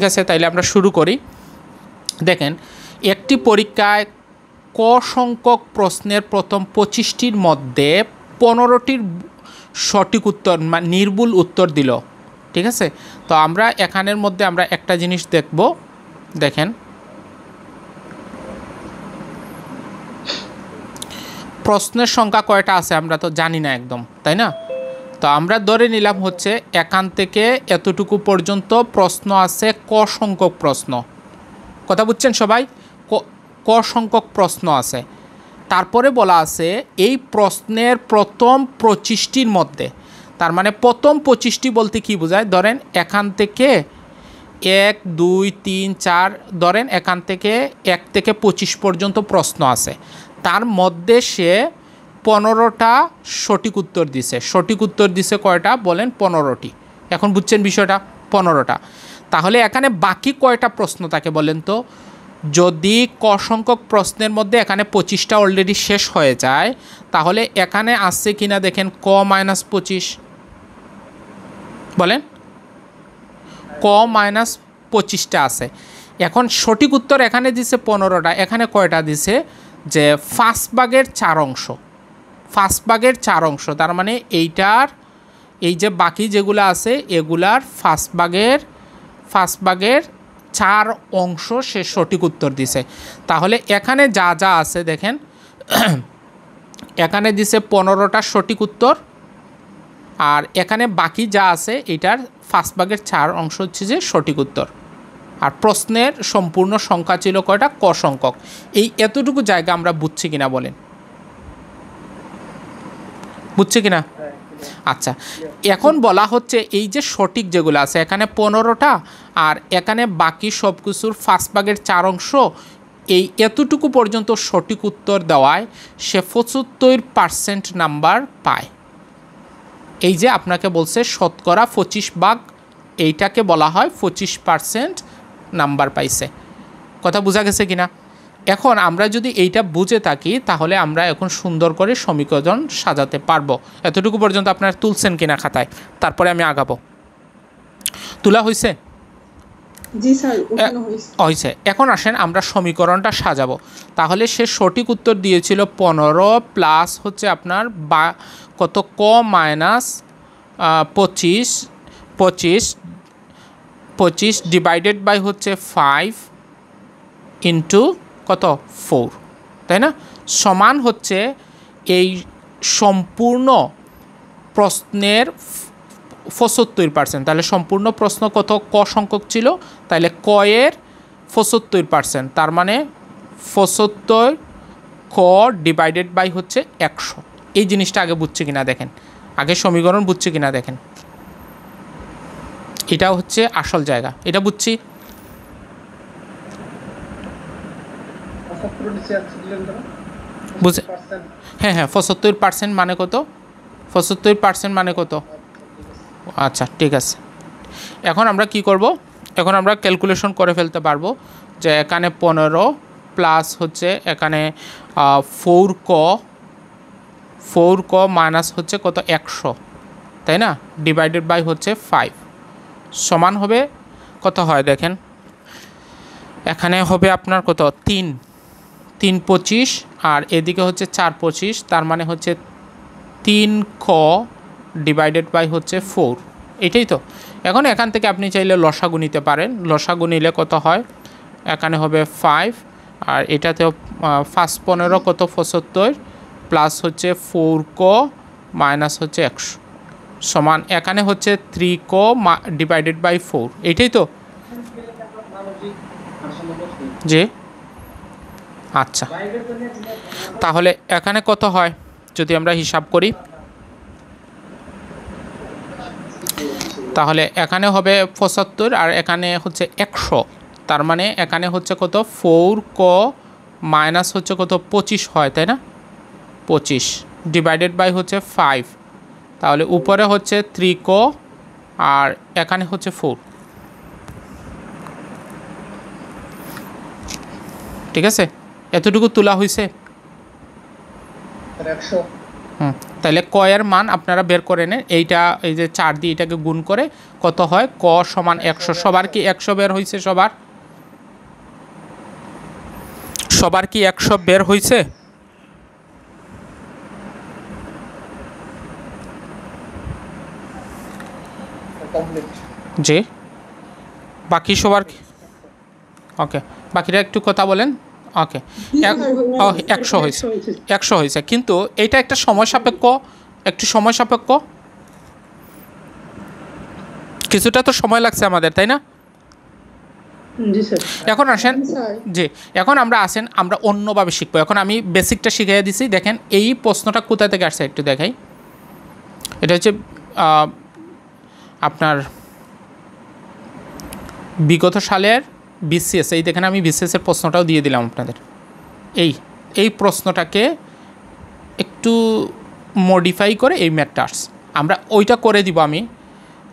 ঠিক আছে, তাইলে আমরা শুরু করি। দেখেন, একটি পরীক্ষায় ক সংখ্যক প্রশ্নের প্রথম 25টির মধ্যে 15টির সঠিক উত্তর নির্ভুল উত্তর দিল। ঠিক আছে, তো আমরা এখানের মধ্যে আমরা একটা জিনিস দেখব। দেখেন, প্রশ্নের সংখ্যা কয়টা আছে আমরা তো জানি না একদম, তাই না? তো আমরা ধরে নিলাম হচ্ছে এখান থেকে এতটুকু পর্যন্ত প্রশ্ন আছে, ক সংখ্যক প্রশ্ন। কথা বুঝছেন সবাই? ক সংখ্যক প্রশ্ন আছে। তারপরে বলা আছে এই প্রশ্নের প্রথম 25টির মধ্যে, তার মানে প্রথম 25টি বলতে কি বোঝায়? ধরেন এখান থেকে 1 2 3 4, ধরেন এখান থেকে 1 থেকে 25 পর্যন্ত প্রশ্ন আছে, তার মধ্যে সে 15টা সঠিক উত্তর দিছে। সঠিক উত্তর দিছে কয়টা বলেন? 15টি। এখন বুঝছেন বিষয়টা? 15টা। তাহলে এখানে বাকি কয়টা প্রশ্ন থাকে বলেন তো? যদি ক সংখ্যক প্রশ্নের মধ্যে এখানে 25টা অলরেডি শেষ হয়ে যায়, তাহলে এখানে আসছে কিনা দেখেন, ক মাইনাস 25। বলেন, ক মাইনাস 25টা আছে। এখন সঠিক উত্তর এখানে দিছে 15টা, এখানে কয়টা দিছে? যে 5/4 অংশ। 5/4 অংশ, তার মানে এইটার এই যে বাকি যেগুলো আছে এগুলার 5/4 অংশ সে সঠিক উত্তর দিছে। তাহলে এখানে যা যা আছে দেখেন, এখানে দিছে 15টা সঠিক উত্তর, আর এখানে বাকি যা আছে এটার 5/4 অংশ হচ্ছে যে সঠিক উত্তর। আর প্রশ্নের সম্পূর্ণ সংখ্যা ছিল কয়টা? ক সংখ্যক। এই এতটুকু জায়গা আমরা বুঝছি কিনা বলেন? বুঝছি কিনা? আচ্ছা, এখন বলা হচ্ছে এই যে সঠিক যেগুলো আছে এখানে 15টা, আর এখানে বাকি সব কিছুর 5/4 অংশ, এই এতটুকু পর্যন্ত সঠিক উত্তর দেওয়ায় সে 75% নাম্বার পায়। এই যে আপনাকে বলছে শতকরা 25 এইটাকে বলা হয় 25% নাম্বার পাইছে। কথা বোঝা গেছে কিনা? এখন আমরা যদি এইটা বুঝে থাকি তাহলে আমরা এখন সুন্দর করে সমীকরণ সাজাতে পারবো। এতটুকু পর্যন্ত আপনারা তুলছেন কিনা খাতায়? তারপরে আমি আগাবো। তোলা হয়েছে? জি স্যার, হয়েছে। এখন আসেন আমরা সমীকরণটা সাজাবো। তাহলে সে সঠিক উত্তর দিয়েছিল 15 প্লাস হচ্ছে আপনার কত, ক মাইনাস 25 ডিভাইডেড বাই হচ্ছে 5 ইন্টু কত, 4, তাই না? সমান হচ্ছে এই সম্পূর্ণ প্রশ্নের 75%। তাহলে সম্পূর্ণ প্রশ্ন কত, ক সংখ্যক ছিল, তাহলে ক এর 75%, তার মানে 75 ক ডিভাইডেড বাই হচ্ছে 100। এই জিনিসটা আগে বুঝছে কিনা দেখেন, আগে সমীকরণ বুঝছে কিনা দেখেন। এটা হচ্ছে আসল জায়গা, এটা বুঝছি। বুঝে? হ্যাঁ হ্যাঁ, 75% মানে কত? 75% মানে কত? আচ্ছা ঠিক আছে। এখন আমরা কি করব? এখন আমরা ক্যালকুলেশন করে ফেলতে পারবো যে এখানে 15 প্লাস হচ্ছে এখানে 4ক মাইনাস হচ্ছে কত, 100, তাই না? ডিভাইডেড বাই হচ্ছে 5 সমান হবে কত হয় দেখেন, এখানে হবে আপনার কত, 3 25, আর এদিকে হচ্ছে 4 25, তার মানে হচ্ছে 3ক ডিভাইডেড বাই হচ্ছে 4, এটাই তো। এখন এখান থেকে আপনি চাইলে লসাগু নিতে পারেন। লসাগু নিলে কত হয়? এখানে হবে 5, আর এটাতেও 5 15 কত, 75, প্লাস হচ্ছে 4ক মাইনাস হচ্ছে 100 সমান এখানে হচ্ছে 3ক ডিভাইডেড বাই 4, এটাই তো। জি আচ্ছা, তাহলে এখানে কত হয় যদি আমরা হিসাব করি? তাহলে এখানে হবে 75 আর এখানে হচ্ছে 100, তার মানে এখানে হচ্ছে কত, 4ক মাইনাস হচ্ছে কত, 25 হয়, তাই না? 25 ডিভাইডেড বাই হচ্ছে 5, তাহলে উপরে হচ্ছে 3ক আর এখানে হচ্ছে 4। ঠিক আছে, এতটুকু তোলা হয়েছে। তাহলে ক এর মান আপনারা বের করে নেন। এইটা এই যে 4 দিয়ে এটাকে গুণ করে কত হয়, ক সমান 100। সবার কি 100 বের হয়েছে? সবার কি 100 বের হয়েছে? জি, বাকি সবার ওকে, বাকিরা একটু কথা বলেন। ওকে, 100 হয়েছে, 100 হয়েছে, কিন্তু এটা একটা সময় সাপেক্ষ, একটু সময় সাপেক্ষ, কিছুটা তো সময় লাগছে আমাদের, তাই না? এখন আসেন, জি, এখন আমরা অন্যভাবে শিখবো। এখন আমি বেসিকটা শিখিয়ে দিছি। দেখেন এই প্রশ্নটা কোথা থেকে আসছে একটু দেখাই। এটা হচ্ছে আপনার বিগত সালের বিসিএস। এই দেখেন আমি বিসিএসের প্রশ্নটাও দিয়ে দিলাম আপনাদের। এই প্রশ্নটাকে একটু মডিফাই করে এই ম্যাথটা আমরা ওইটা করে দিব। আমি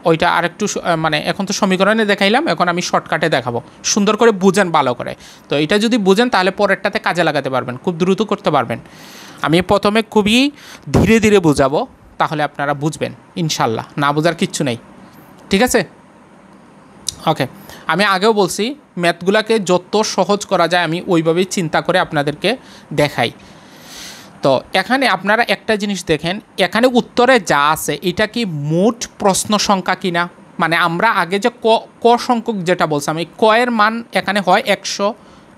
ওইটা আরেকটু মানে এখন তো সমীকরণে দেখাইলাম, এখন আমি শর্টকাটে দেখাবো, সুন্দর করে বুঝেন ভালো করে। তো এটা যদি বুঝেন তাহলে পরেরটাতে কাজে লাগাতে পারবেন, খুব দ্রুত করতে পারবেন। আমি প্রথমে খুবই ধীরে ধীরে বোঝাবো, তাহলে আপনারা বুঝবেন ইনশাল্লাহ, না বোঝার কিচ্ছু নেই। ঠিক আছে? ওকে, আমি আগেও বলছি ম্যাথগুলোকে যত সহজ করা যায় আমি ওইভাবেই চিন্তা করে আপনাদেরকে দেখাই। তো এখানে আপনারা একটা জিনিস দেখেন, এখানে উত্তরে যা আছে এটা কি মোট প্রশ্ন সংখ্যা কিনা? মানে আমরা আগে যে ক সংখ্যক যেটা বলছিলাম, এই ক এর মান এখানে হয় 100,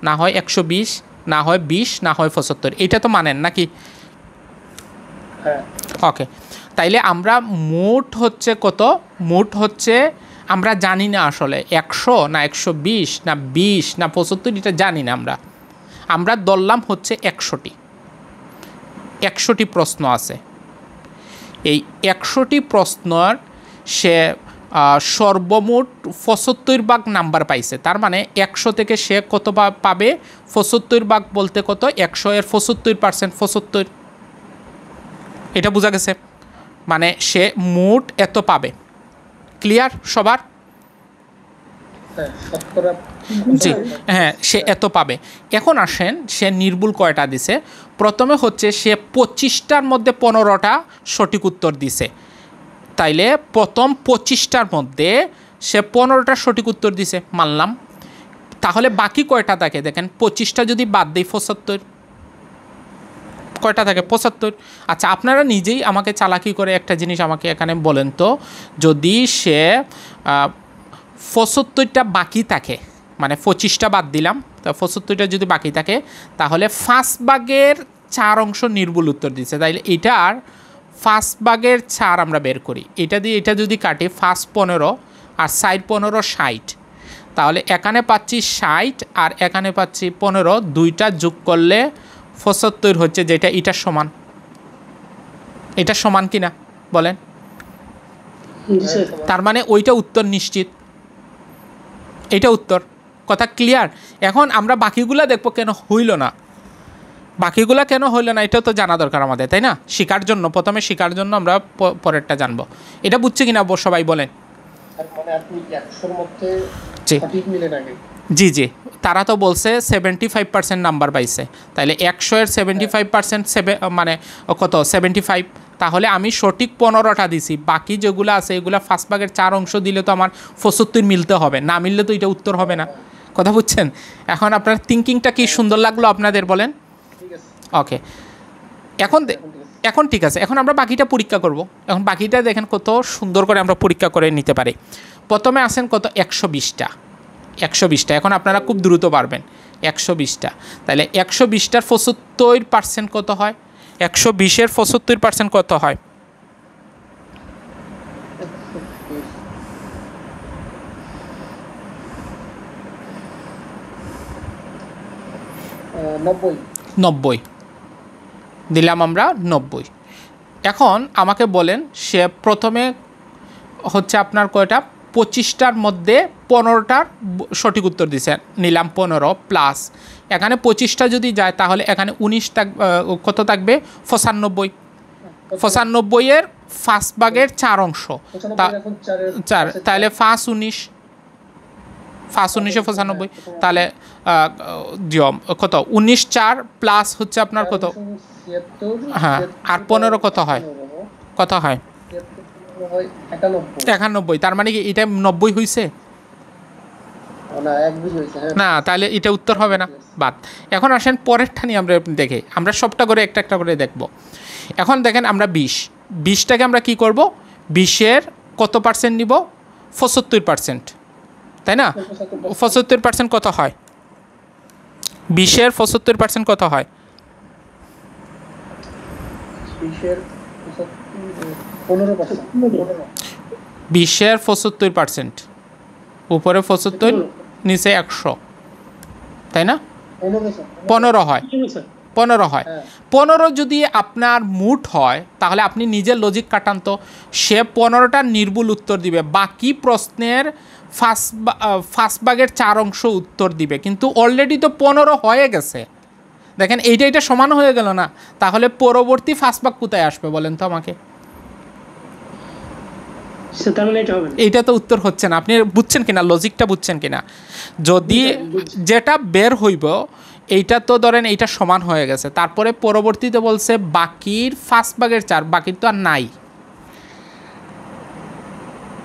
না হয় 120, না হয় 20, না হয় 75। এটা তো মানেন নাকি? ওকে, তাইলে আমরা মোট হচ্ছে কত? মোট হচ্ছে আমরা জানি না আসলে 100 না 120 না 20 না 75, এটা জানি না। আমরা ধরলাম হচ্ছে 100টি প্রশ্ন আছে। এই 100টি প্রশ্নর সে সর্বমোট 75 নাম্বার পাইছে। তার মানে 100 থেকে সে কত পাবে? 75 বলতে কত? 100 এর 75%, 75। এটা বোঝা গেছে? মানে সে মোট এত পাবে। ক্লিয়ার সবার? জি, হ্যাঁ, সে এত পাবে। এখন আসেন সে নির্ভুল কয়টা দিছে। প্রথমে হচ্ছে সে 25টার মধ্যে 15টা সঠিক উত্তর দিছে। তাইলে প্রথম 25টার মধ্যে সে 15টা সঠিক উত্তর দিছে, মানলাম। তাহলে বাকি কয়টা থাকে দেখেন, 25টা যদি বাদ দিই 75, কয়টা থাকে? 75। আচ্ছা, আপনারা নিজেই আমাকে চালাকি করে একটা জিনিস আমাকে এখানে বলেন তো, যদি সে 75টা বাকি থাকে, মানে 25টা বাদ দিলাম, তা 75টা যদি বাকি থাকে, তাহলে 5/4 নির্ভুল উত্তর দিচ্ছে। তাইলে এটার 5/4 আমরা বের করি। এটা দিয়ে এটা যদি কাটি, 5 15 আর 4 15 60, তাহলে এখানে পাচ্ছি 60 আর এখানে পাচ্ছি 15, দুইটা যোগ করলে 75 হচ্ছে, যেটা এটার সমান। এটা সমান কিনা বলেন? তার মানে ওইটা উত্তর নিশ্চিত, এটা উত্তর। কথা ক্লিয়ার? এখন আমরা বাকিগুলা দেখবো কেন হইল না, বাকিগুলা কেন হইল না এটাও তো জানা দরকার আমাদের, তাই না? শিকার জন্য, প্রথমে শিকার জন্য আমরা পরেরটা জানবো। এটা বুঝছে কিনা সবাই বলেন? জি জি, তারা তো বলছে 75% নাম্বার পাইছে। তাহলে 100 এর 75% মানে কত? 75। তাহলে আমি সঠিক 15টা দিছি, বাকি যেগুলো আছে এগুলো 5/4 দিলে তো আমার 75 মিলতে হবে, না মিললে তো এটা উত্তর হবে না। কথা বুঝছেন? এখন আপনার থিঙ্কিংটা কি সুন্দর লাগলো আপনাদের, বলেন? ওকে, এখন ঠিক আছে। এখন আমরা বাকিটা পরীক্ষা করব। এখন বাকিটা দেখেন কত সুন্দর করে আমরা পরীক্ষা করে নিতে পারি। প্রথমে আসেন কত? 120টা। 120টা এখন আপনারা খুব দ্রুত পারবেন। 120টা, তাহলে 120টার 75% কত হয়? 120-এর 75% কত হয়? 90 দিলাম আমরা 90। এখন আমাকে বলেন সে প্রথমে হচ্ছে আপনার কয়টা? 25টার মধ্যে 15টার সঠিক উত্তর দিছে, নিলাম 15 প্লাস এখানে 25টা যদি যায় তাহলে এখানে 19 কত থাকবে? 95। 95-এর 5/4 4, তাহলে 5 19 95, তাহলে কত? 19 4 প্লাস হচ্ছে আপনার কত? হ্যাঁ, আর 15 কত হয়? কত হয়? 91। তার মানে কি এটা 90 হয়েছে না? তাহলে এটা উত্তর হবে না, বাদ। এখন আসেন পরেরটা নিয়ে আমরা দেখে, আমরা সবটা করে একটা একটা করে দেখব। এখন দেখেন আমরা 20টাকে আমরা কি করব, 20-এর কত পার্সেন্ট নিব? 75%, তাই না? 75% কত হয়? 20-এর 75% কত হয়? 20-এর 75%, উপরে 75, নিচে 100, তাই না? 15 হয়। 15 হয়। 15 যদি আপনার মুঠ হয় তাহলে আপনি নিজের লজিক কাটান তো, সে 15টা নির্ভুল উত্তর দিবে, বাকি প্রশ্নের ফার্স্ট ভাগের 4 অংশ উত্তর দিবে, কিন্তু অলরেডি তো 15 হয়ে গেছে। দেখেন এইটা সমান হয়ে গেল না? তাহলে পরবর্তী ফার্স্ট ভাগ কোথায় আসবে বলেন তো আমাকে? এইটা তো উত্তর হচ্ছে না। আপনি বুঝছেন কিনা, লজিকটা বুঝছেন কিনা? যদি যেটা বের হইব এইটা তো ধরেন এইটা সমান হয়ে গেছে, তারপরে পরবর্তীতে বলছে বাকির ফার্স্ট ভাগের 4, বাকির তো আর নাই,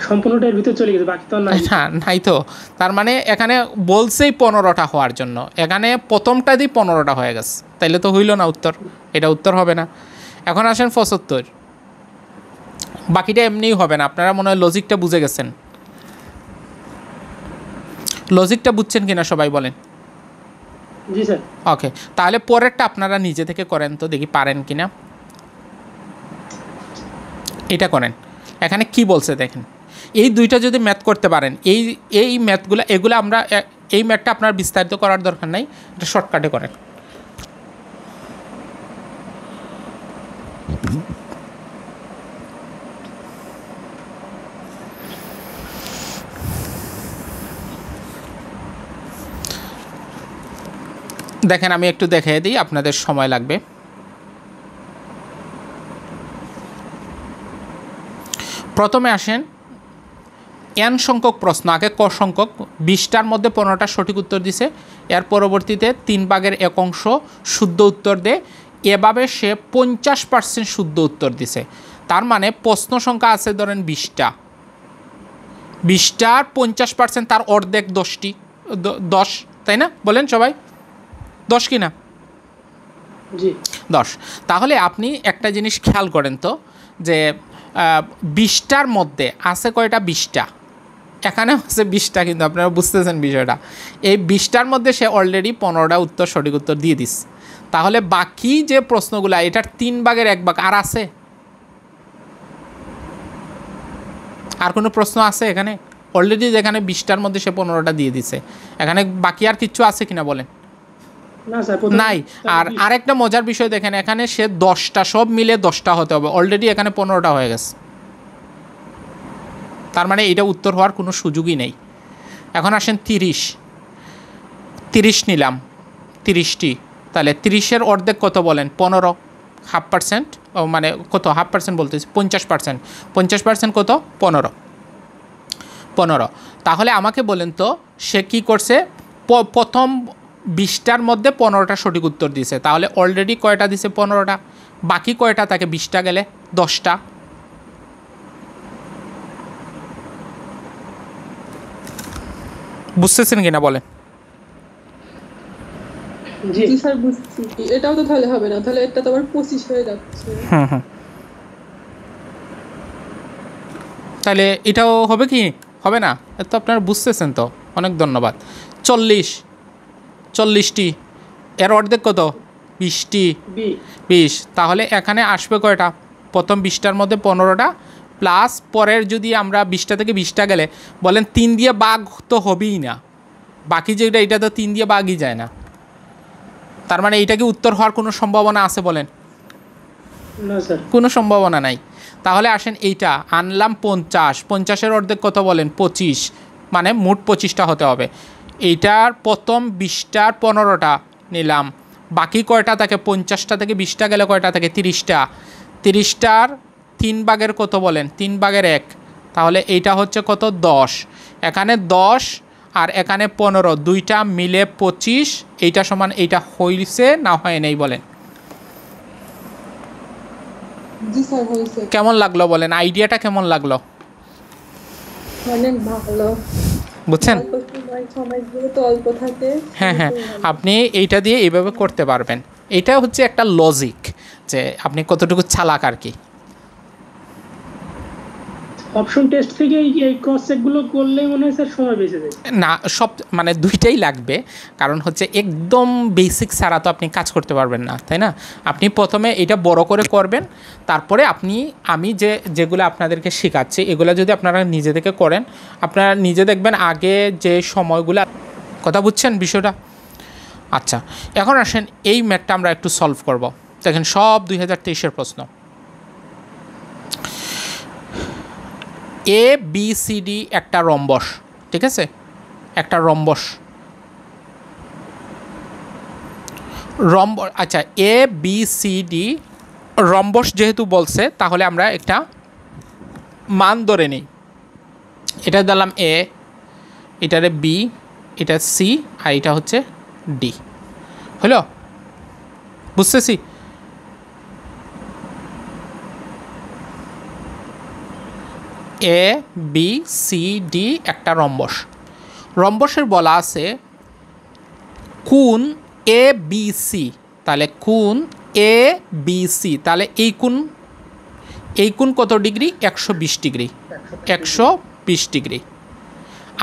সম্পূর্ণটার ভিতর চলে গেছে, বাকি তো নাই। নাই তো। তার মানে এখানে বলছেই 15টা হওয়ার জন্য, এখানে প্রথমটা দিয়ে 15টা হয়ে গেছে, তাইলে তো হইল না উত্তর, এটা উত্তর হবে না। এখন আসেন 75, বাকিটা এমনিই হবে না। আপনারা মনে হয় লজিকটা বুঝে গেছেন, লজিকটা বুঝছেন কিনা সবাই বলেন? জি স্যার। ওকে, তাহলে পরেরটা আপনারা নিজে থেকে করেন তো, দেখি পারেন কিনা। এটা করেন, এখানে কি বলছে দেখেন। এই দুইটা যদি ম্যাথ করতে পারেন, এই ম্যাথগুলো, এগুলো আমরা, এই ম্যাথটা আপনার বিস্তারিত করার দরকার নাই, এটা শর্টকাটে করেন। দেখেন আমি একটু দেখিয়ে দিই, আপনাদের সময় লাগবে। প্রথমে আসেন n সংখ্যক প্রশ্ন, আগে ক সংখ্যক, 20টার মধ্যে 15টা সঠিক উত্তর দিছে, এর পরবর্তীতে 3 ভাগের 1 অংশ শুদ্ধ উত্তর দেয়, এভাবে সে 50% শুদ্ধ উত্তর দিছে। তার মানে প্রশ্ন সংখ্যা আছে ধরেন 20টা, 20টার 50%, তার অর্ধেক 10, তাই না? বলেন সবাই 10 কি না? জি 10। তাহলে আপনি একটা জিনিস খেয়াল করেন তো, যে 20টার মধ্যে আছে কয়টা? 20টা, এখানে আছে 20টা, কিন্তু আপনারা বুঝতেছেন বিষয়টা। এই 20টার মধ্যে সে অলরেডি 15টা উত্তর সঠিক উত্তর দিয়ে দিস, তাহলে বাকি যে প্রশ্নগুলো, এটার 3 ভাগের 1 ভাগ আর আছে? আর কোনো প্রশ্ন আছে এখানে? অলরেডি যেখানে 20টার মধ্যে সে 15টা দিয়ে দিছে, এখানে বাকি আর কিছু আছে কিনা বলেন? নাই। আর আরেকটা মজার বিষয় দেখেন, এখানে সে 10টা, সব মিলে 10টা হতে হবে, অলরেডি এখানে 15টা হয়ে গেছে, তার মানে এটা উত্তর হওয়ার কোনো সুযোগই নেই। এখন আসেন 30 নিলাম, 30টি, তাহলে 30-এর অর্ধেক কত বলেন? 15, 1/2%, মানে কত 1/2% বলতেছি, 50%, 50% কত? 15। তাহলে আমাকে বলেন তো সে কী করছে? প্রথম 20টার মধ্যে 15টা সঠিক উত্তর দিছে, তাহলে অলরেডি কয়টা দিছে? 15টা। বাকি কয়টা থাকে? 20টা গেলে 10টা। বুঝতেছেন কিনা বলেন? জি স্যার বুঝছি। এটাও তো তাহলে হবে না, তাহলে এটা তো আবার 25 হয়ে যাচ্ছে। তাহলে এটাও হবে কি? হবে না? তো আপনারা বুঝতেছেন তো, অনেক ধন্যবাদ। 40টি, এর অর্ধেক কত? 20টি, 20। তাহলে এখানে আসবে কয়টা? প্রথম 20টার মধ্যে 15টা, প্লাস পরের যদি আমরা 20টা থেকে 20টা গেলে বলেন 3 দিয়ে ভাগ তো হবেই না, বাকি যেটা এটা তো 3 দিয়ে ভাগই যায় না, তার মানে এইটা কি উত্তর হওয়ার কোনো সম্ভাবনা আছে বলেন? না স্যার, কোনো সম্ভাবনা নাই। তাহলে আসেন এইটা আনলাম 50-এর অর্ধেক কত বলেন? 25, মানে মোট 25টা হতে হবে। এইটার প্রথম 20টার 15টা নিলাম, বাকি কয়টা থাকে? 50টা থেকে 20টা গেলে কয়টা থাকে? 30টা। 30টার 3 ভাগের কত বলেন? 3 ভাগের 1, তাহলে এইটা হচ্ছে কত? 10। এখানে 10 আর এখানে 15, দুইটা মিলে 25, এইটা সমান এইটা হইছে না হয় নেই বলেন? জি জি স্যার হয়েছে। কেমন লাগলো বলেন, আইডিয়াটা কেমন লাগলো? অনেক ভালো। বুঝছেন? অল্প সময় যেহেতু অল্প থাকে হ্যাঁ হ্যাঁ, সেহেতু ভালো। আপনি এইটা দিয়ে এইভাবে করতে পারবেন। এটা হচ্ছে একটা লজিক যে আপনি কতটুকু চালাক আর কি। অপশন টেস্ট থেকে এই ক্রস চেকগুলো করলে মনে হয় স্যার সময় বেঁচে যায়। না, সব মানে দুইটাই লাগবে, কারণ হচ্ছে একদম বেসিক ছাড়া তো আপনি কাজ করতে পারবেন না, তাই না? আপনি প্রথমে এটা বড় করে করবেন, তারপরে আমি যেগুলো আপনাদেরকে শেখাচ্ছি এগুলো যদি আপনারা নিজে থেকে করেন, আপনারা নিজে দেখবেন আগে যে সময়গুলো, কথা বুঝছেন বিষয়টা? আচ্ছা, এখন আসেন এই ম্যাথটা আমরা একটু সলভ করব। দেখেন সব 2023-এর প্রশ্ন। ABCD একটা রম্বস, ঠিক আছে? একটা রম্বস, আচ্ছা ABCD রম্বস যেহেতু বলছে, তাহলে আমরা একটা মান ধরে নিই। এটা দিলাম A, এটারে B, এটা C, আর এটা হচ্ছে D। হলো? বুঝতেছি? ABCD একটা রম্বস। রম্বসের বলা আছে কোণ ABC, তাহলে কোণ ABC, তাহলে এই কোণ কত ডিগ্রি? 120 ডিগ্রি। 120 ডিগ্রি।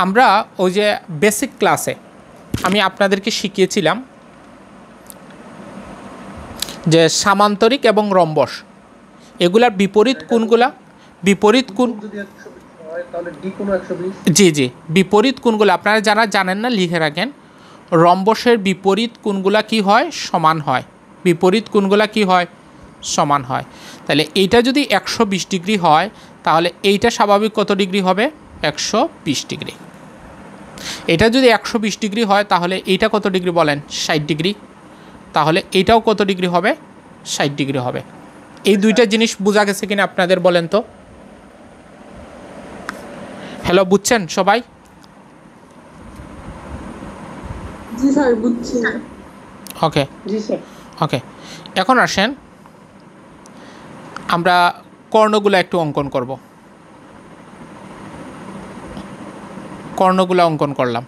আমরা ওই যে বেসিক ক্লাসে আমি আপনাদেরকে শিখিয়েছিলাম যে সামান্তরিক এবং রম্বস এগুলার বিপরীত কোণগুলা, বিপরীত কোণ, জি জি, বিপরীত কোণগুলো আপনারা যারা জানেন না লিখে রাখেন। রম্বসের বিপরীত কোণগুলা কি হয়? সমান হয়। বিপরীত কোণগুলা কি হয়? সমান হয়। তাহলে এইটা যদি 120 ডিগ্রি হয়, তাহলে এইটা স্বাভাবিক কত ডিগ্রি হবে? 120 ডিগ্রি। এটা যদি 120 ডিগ্রি হয়, তাহলে এইটা কত ডিগ্রি বলেন? 60 ডিগ্রি। তাহলে এইটাও কত ডিগ্রি হবে? 60 ডিগ্রি হবে। এই দুইটা জিনিস বোঝা গেছে কিনা আপনাদের বলেন তো? হ্যালো, বুঝছেন সবাই? জি স্যার বুঝছি। ওকে জি স্যার। ওকে, এখন আসেন আমরা কর্ণগুলো একটু অঙ্কন করব। কর্ণগুলো অঙ্কন করলাম।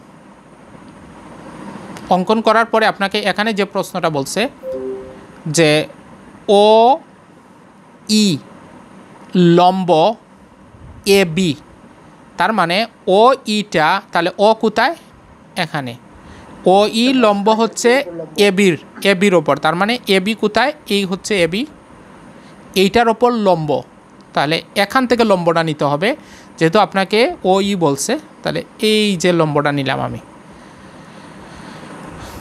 অঙ্কন করার পরে আপনাকে এখানে যে প্রশ্নটা বলছে যে OE লম্ব AB, তার মানে OEটা, তাহলে ও কোথায়? এখানে। OE লম্ব হচ্ছে এবির ওপর, তার মানে AB কোথায়? এই হচ্ছে AB, এইটার ওপর লম্ব। তাহলে এখান থেকে লম্বটা নিতে হবে, যেহেতু আপনাকে OE বলছে, তাহলে এই যে লম্বটা নিলাম আমি,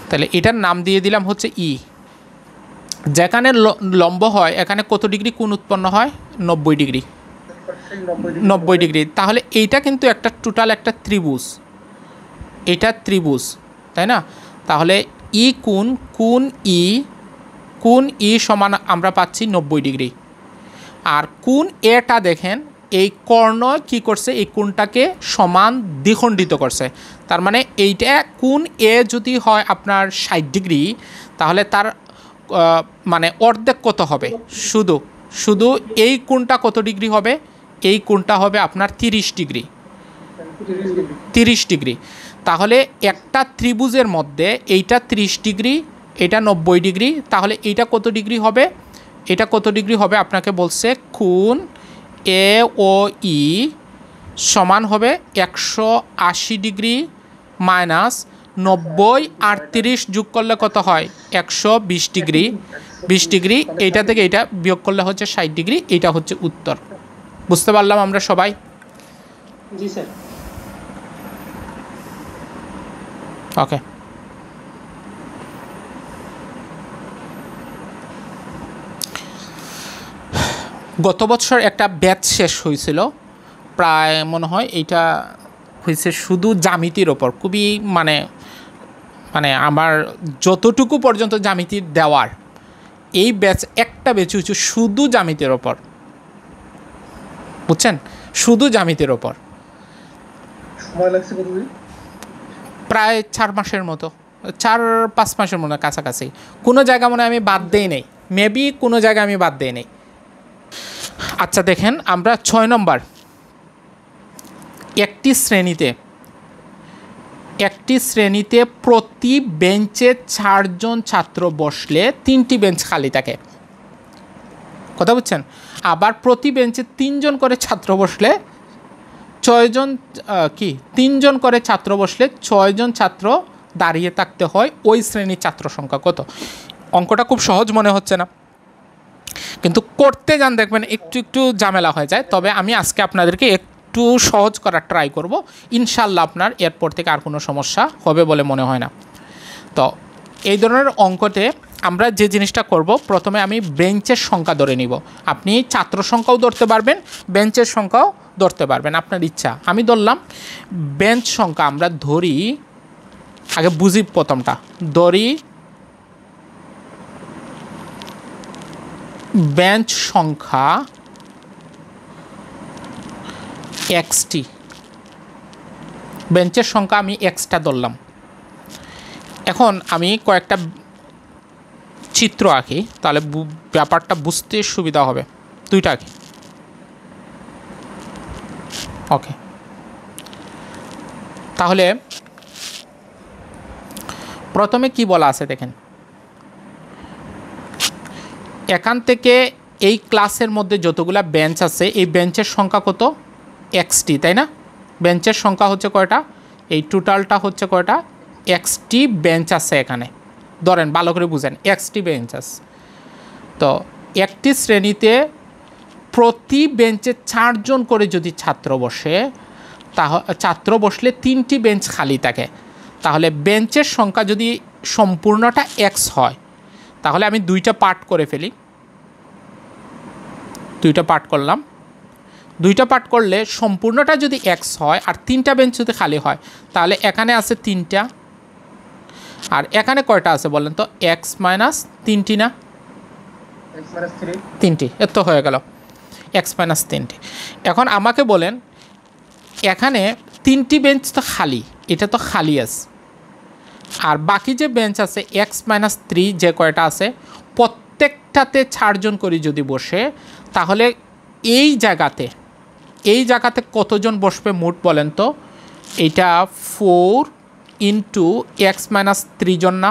তাহলে এটার নাম দিয়ে দিলাম হচ্ছে E। যেখানে লম্ব হয় এখানে কত ডিগ্রি কোণ উৎপন্ন হয়? 90 ডিগ্রি। 90 ডিগ্রি। তাহলে এইটা কিন্তু একটা টোটাল একটা ত্রিভুজ, এটা ত্রিভুজ, তাই না? তাহলে কোণ ই সমান আমরা পাচ্ছি 90 ডিগ্রি। আর কোণ এটা দেখেন, এই কর্ণ কি করছে? এই কোণটাকে সমান দ্বিখণ্ডিত করছে। তার মানে এইটা কোণ এ যদি হয় আপনার 60 ডিগ্রি, তাহলে তার মানে অর্ধেক কত হবে? শুধু এই কোণটা কত ডিগ্রি হবে? এই কোণটা হবে আপনার 30 ডিগ্রি। 30 ডিগ্রি। তাহলে একটা ত্রিভুজের মধ্যে এইটা 30 ডিগ্রি, এটা 90 ডিগ্রি, তাহলে এইটা কত ডিগ্রি হবে? এটা কত ডিগ্রি হবে? আপনাকে বলছে কোণ AOE সমান হবে 180 ডিগ্রি মাইনাস 90 আর 30 যোগ করলে কত হয়? 120 ডিগ্রি। 20 ডিগ্রি, এইটা থেকে এইটা বিয়োগ করলে হচ্ছে 60 ডিগ্রি। এইটা হচ্ছে উত্তর। বুঝতে পারলাম আমরা সবাই? জি স্যার। ওকে, গত বছর একটা ব্যাচ শেষ হয়েছিল, প্রায় মনে হয় এইটা হয়েছে শুধু জ্যামিতির ওপর, খুবই মানে আমার যতটুকু পর্যন্ত জ্যামিতির দেওয়ার, এই ব্যাচ একটা ব্যাচ হচ্ছে শুধু জ্যামিতির ওপর, বুঝছেন? শুধু জ্যামিতির ওপর। সময় লাগছে কতদিন? প্রায় 4 মাসের মতো, 4-5 মাসের মতো কাছাকাছি। কোনো জায়গা মনে হয় আমি বাদ দেই নেই, মেবি কোনো জায়গায় আমি বাদ দেই নেই। আচ্ছা দেখেন, আমরা 6 নম্বর, একটি শ্রেণীতে প্রতি বেঞ্চে 4 জন ছাত্র বসলে 3টি বেঞ্চ খালি থাকে। কথা বুঝছেন? আবার প্রতি বেঞ্চে 3 জন করে ছাত্র বসলে 6 জন 3 জন করে ছাত্র বসলে 6 জন ছাত্র দাঁড়িয়ে থাকতে হয়। ওই শ্রেণীর ছাত্র সংখ্যা কত? অঙ্কটা খুব সহজ মনে হচ্ছে না, কিন্তু করতে যান দেখবেন একটু ঝামেলা হয়ে যায়। তবে আমি আজকে আপনাদেরকে একটু সহজ করার ট্রাই করব, ইনশাল্লাহ আপনার এরপর থেকে আর কোনো সমস্যা হবে বলে মনে হয় না। তো এই ধরনের অঙ্কতে আমরা যে জিনিসটা করব, প্রথমে আমি বেঞ্চের সংখ্যা ধরে নিব। আপনি ছাত্র সংখ্যাও ধরতে পারবেন, বেঞ্চের সংখ্যাও ধরতে পারবেন, আপনার ইচ্ছা। আমি ধরলাম বেঞ্চ সংখ্যা, আমরা ধরি, আগে বুঝি প্রথমটা, ধরি বেঞ্চ সংখ্যা এক্সটি, বেঞ্চের সংখ্যা আমি এক্সটা ধরলাম। এখন আমি কয়েকটা চিত্র আঁকি, তাহলে ব্যাপারটা বুঝতে সুবিধা হবে। 2টা আঁকি, ওকে। তাহলে প্রথমে কি বলা আছে দেখেন, এখান থেকে এই ক্লাসের মধ্যে যতগুলা বেঞ্চ আছে, এই বেঞ্চের সংখ্যা কত? এক্সটি, তাই না? বেঞ্চের সংখ্যা হচ্ছে কয়টা? এই টোটালটা হচ্ছে কয়টা? এক্সটি বেঞ্চ আছে এখানে। ধরেন, ভালো করে বুঝেন, এক্সটি বেঞ্চ আছে। তো একটি শ্রেণীতে প্রতি বেঞ্চে 4 জন করে যদি ছাত্র বসে, ছাত্র বসলে 3টি বেঞ্চ খালি থাকে। তাহলে বেঞ্চের সংখ্যা যদি সম্পূর্ণটা এক্স হয়, তাহলে আমি 2টা পার্ট করে ফেলি। 2টা পার্ট করলাম। 2টা পার্ট করলে সম্পূর্ণটা যদি এক্স হয় আর 3টা বেঞ্চ যদি খালি হয়, তাহলে এখানে আছে 3টা, আর এখানে কয়টা আছে বলেন তো? এক্স মাইনাস 3টি না? 3টি, এত হয়ে গেল, এক্স মাইনাস 3টি। এখন আমাকে বলেন, এখানে 3টি বেঞ্চ তো খালি, এটা তো খালি আছে, আর বাকি যে বেঞ্চ আছে এক্স মাইনাস 3 যে কয়টা আছে, প্রত্যেকটাতে 4 জন করে যদি বসে, তাহলে এই জায়গাতে কতজন বসবে মোট বলেন তো? এইটা 4 ইন্টু এক্স মাইনাস 3 জন না?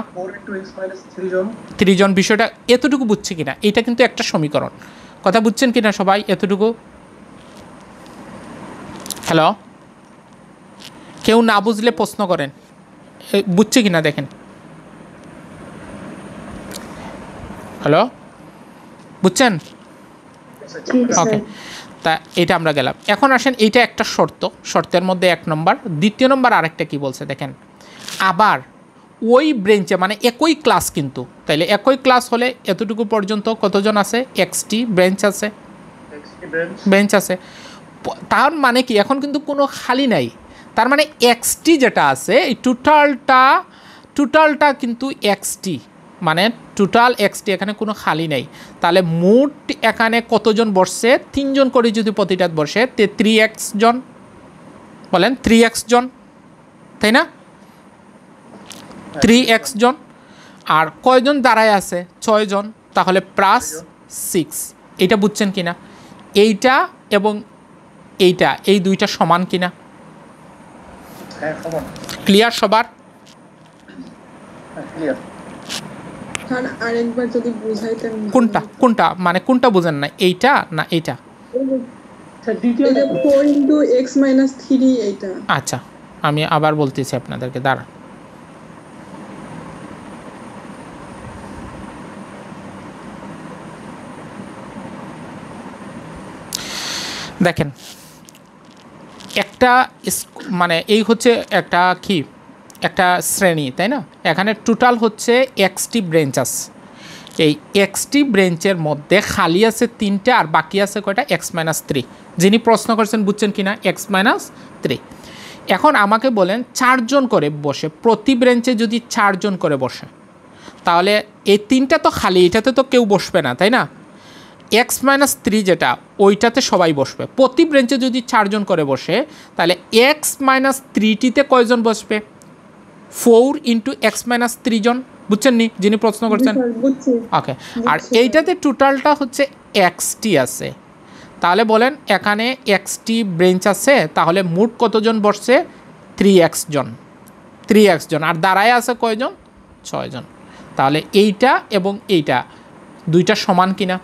3 জন। বিষয়টা এতটুকু বুঝছে কিনা? এটা কিন্তু একটা সমীকরণ, কথা বুঝছেন কিনা সবাই? এতটুকু হ্যালো, কেউ না বুঝলে প্রশ্ন করেন, বুঝছে কিনা দেখেন। হ্যালো, বুঝছেন? ওকে, তা এটা আমরা গেলাম। এখন আসেন, এইটা একটা শর্তের মধ্যে 1 নম্বর। 2য় নম্বর আরেকটা কি বলছে দেখেন, আবার ওই ব্রেঞ্চে, মানে একই ক্লাস কিন্তু, তাইলে একই ক্লাস হলে এতটুকু পর্যন্ত কতজন আছে? এক্সটি বেঞ্চ আছে। তার মানে কি, এখন কিন্তু কোনো খালি নাই। তার মানে এক্সটি যেটা আছে, এই টোটালটা কিন্তু এক্সটি, মানে টোটাল এক্সটি, এখানে কোনো খালি নেই। তাহলে মোট এখানে কতজন বসছে? 3 জন করে যদি প্রতিটা বসে, 3x জন, বলেন 3x জন, তাই না? 3x জন। আর কয়জন দাঁড়ায় আছে? 6 জন, তাহলে প্লাস 6। এইটা বুঝছেন কিনা? এইটা এবং এইটা, এই 2টা সমান কিনা? ক্লিয়ার সবার? আরেকবার যদি বুঝাইতেন। কোনটা মানে কোনটা বুঝেন না? এইটা না এইটা? এটা 4 ইন্টু এক্স মাইনাস 3 এইটা। আচ্ছা, আমি আবার বলতেছি আপনাদেরকে, দাঁড়ান। দেখেন, একটা মানে এই হচ্ছে একটা শ্রেণী, তাই না? এখানে টোটাল হচ্ছে এক্সটি ব্রেঞ্চ আছে। এই এক্সটি ব্রেঞ্চের মধ্যে খালি আছে 3টে, আর বাকি আছে কয়টা? X minus 3। যিনি প্রশ্ন করছেন বুঝছেন কি না? X minus 3। এখন আমাকে বলেন 4 জন করে বসে, প্রতি ব্রেঞ্চে যদি 4 জন করে বসে, তাহলে এই 3টা তো খালি, এটাতে তো কেউ বসবে না, তাই না? এক্স মাইনাস 3 যেটা, ওইটাতে সবাই বসবে। প্রতি ব্রেঞ্চে যদি 4 জন করে বসে, তাহলে এক্স মাইনাস 3টিতে কয়জন বসবে? 4 ইন্টু এক্স মাইনাস 3 জন। বুঝছেন নি যিনি প্রশ্ন করছেন? ওকে। আর এইটাতে টোটালটা হচ্ছে এক্সটি আছে, তাহলে বলেন এখানে এক্সটি ব্রেঞ্চ আছে, তাহলে মোট কতজন বসছে? 3x জন, 3x জন। আর দাঁড়ায় আছে কয়জন? 6 জন। তাহলে এইটা এবং এইটা দুইটা সমান কিনা?